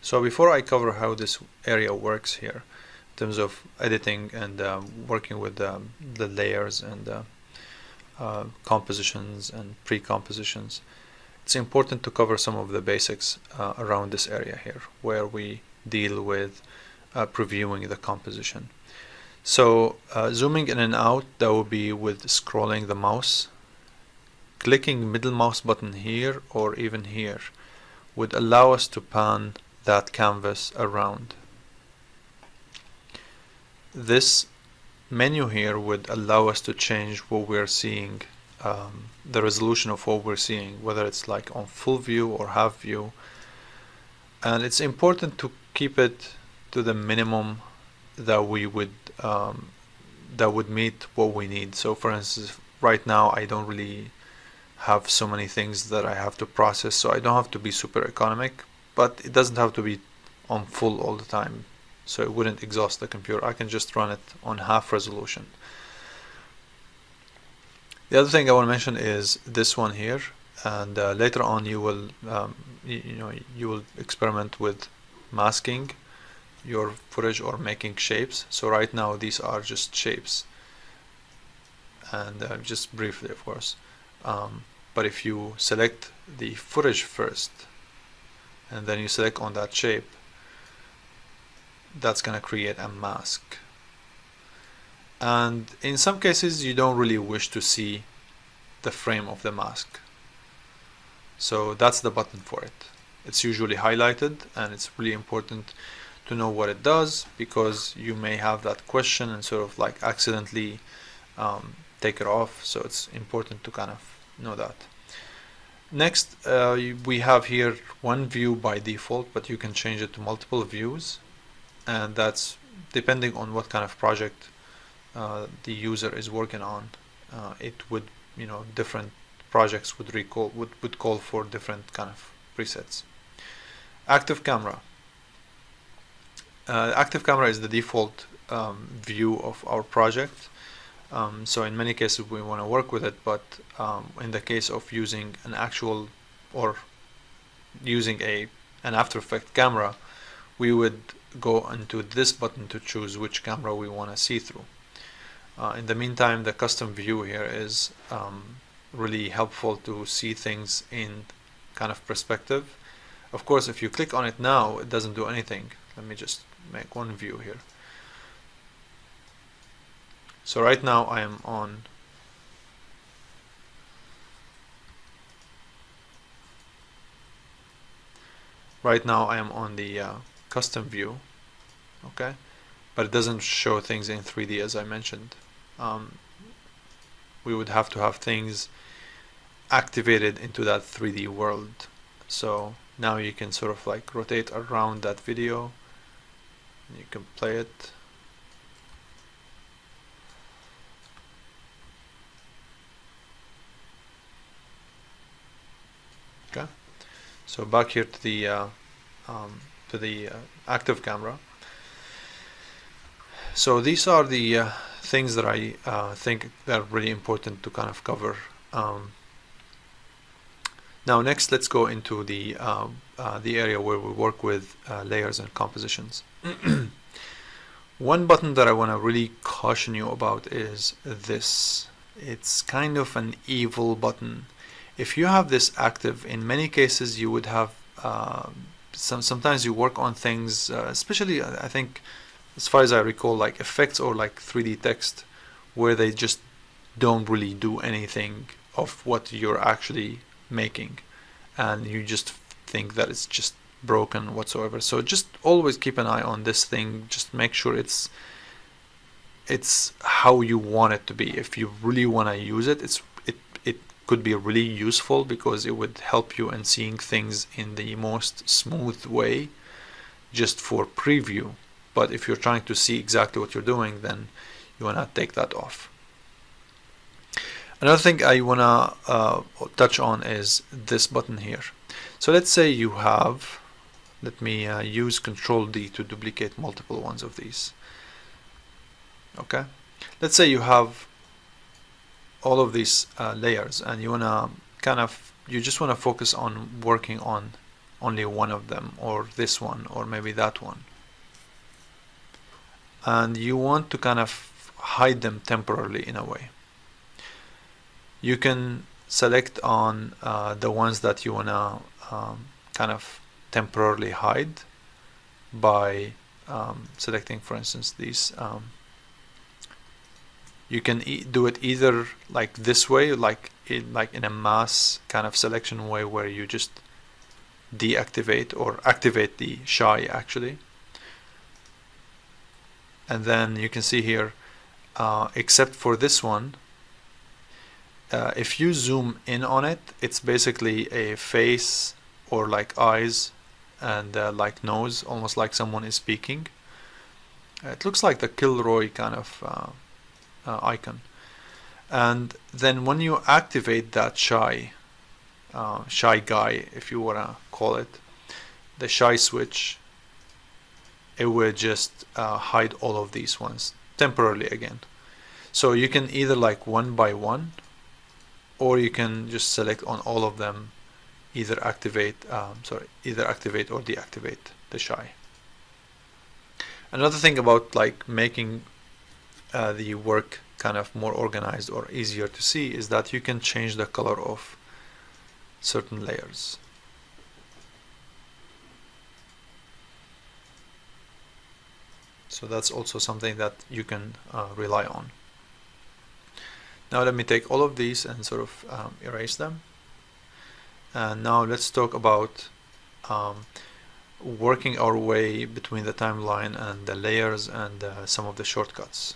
So before I cover how this area works here in terms of editing and working with the layers and compositions and pre-compositions, it's important to cover some of the basics around this area here where we deal with previewing the composition. So zooming in and out, that will be with scrolling the mouse. Clicking middle mouse button here or even here would allow us to pan that canvas around. This menu here would allow us to change what we're seeing, the resolution of what we're seeing, whether it's like on full view or half view. And it's important to keep it to the minimum that we would that would meet what we need. So for instance, right now I don't really have so many things that I have to process, so I don't have to be super economic, but it doesn't have to be on full all the time, so it wouldn't exhaust the computer. I can just run it on half resolution. The other thing I want to mention is this one here, and later on you will you will experiment with masking your footage or making shapes. So right now these are just shapes, and just briefly of course, but if you select the footage first and then you select on that shape, that's gonna create a mask. And in some cases you don't really wish to see the frame of the mask, so that's the button for it. It's usually highlighted, and it's really important to know what it does, because you may have that question and sort of like accidentally take it off, so it's important to kind of know that. Next, we have here one view by default, but you can change it to multiple views, and that's depending on what kind of project the user is working on. It would, different projects would call for different kind of presets. Active camera. Active camera is the default view of our project. So in many cases we want to work with it, but in the case of using an actual or using an After Effects camera, we would go into this button to choose which camera we want to see through. In the meantime, the custom view here is really helpful to see things in kind of perspective. Of course, if you click on it now, it doesn't do anything. Let me just make one view here. So right now I am on the custom view, okay, but it doesn't show things in 3D as I mentioned. We would have to have things activated into that 3D world. So now you can sort of like rotate around that video, you can play it. Okay, so back here to the active camera. So these are the things that I think that are really important to kind of cover. Now next, let's go into the area where we work with layers and compositions. One button that I want to really caution you about is this. It's kind of an evil button. If you have this active, in many cases you would have sometimes you work on things, especially I think as far as I recall, like effects or like 3D text, where they just don't really do anything of what you're actually making, and you just think that it's just broken whatsoever. So just always keep an eye on this thing. Just make sure it's how you want it to be. If you really want to use it, it could be really useful because it would help you in seeing things in the most smooth way just for preview. But if you're trying to see exactly what you're doing, then you want to take that off. Another thing I want to touch on is this button here. So let's say you have, let me use Control D to duplicate multiple ones of these. Okay, let's say you have all of these layers, and you want to you just want to focus on working on only one of them, or this one, or maybe that one. And you want to kind of hide them temporarily in a way. You can select on the ones that you want to kind of temporarily hide by selecting, for instance, these. You can do it either like this way, like in a mass kind of selection way, where you just deactivate or activate the shy actually. And then you can see here, except for this one, if you zoom in on it, it's basically a face or like eyes and like nose, almost like someone is speaking. It looks like the Kilroy kind of icon. And then when you activate that shy guy, if you want to call it, the shy switch, it will just hide all of these ones temporarily again. So you can either like one by one, or you can just select on all of them, either activate or deactivate the shy. Another thing about like making the work kind of more organized or easier to see is that you can change the color of certain layers. So that's also something that you can rely on. Now let me take all of these and sort of erase them. And now let's talk about working our way between the timeline and the layers and some of the shortcuts.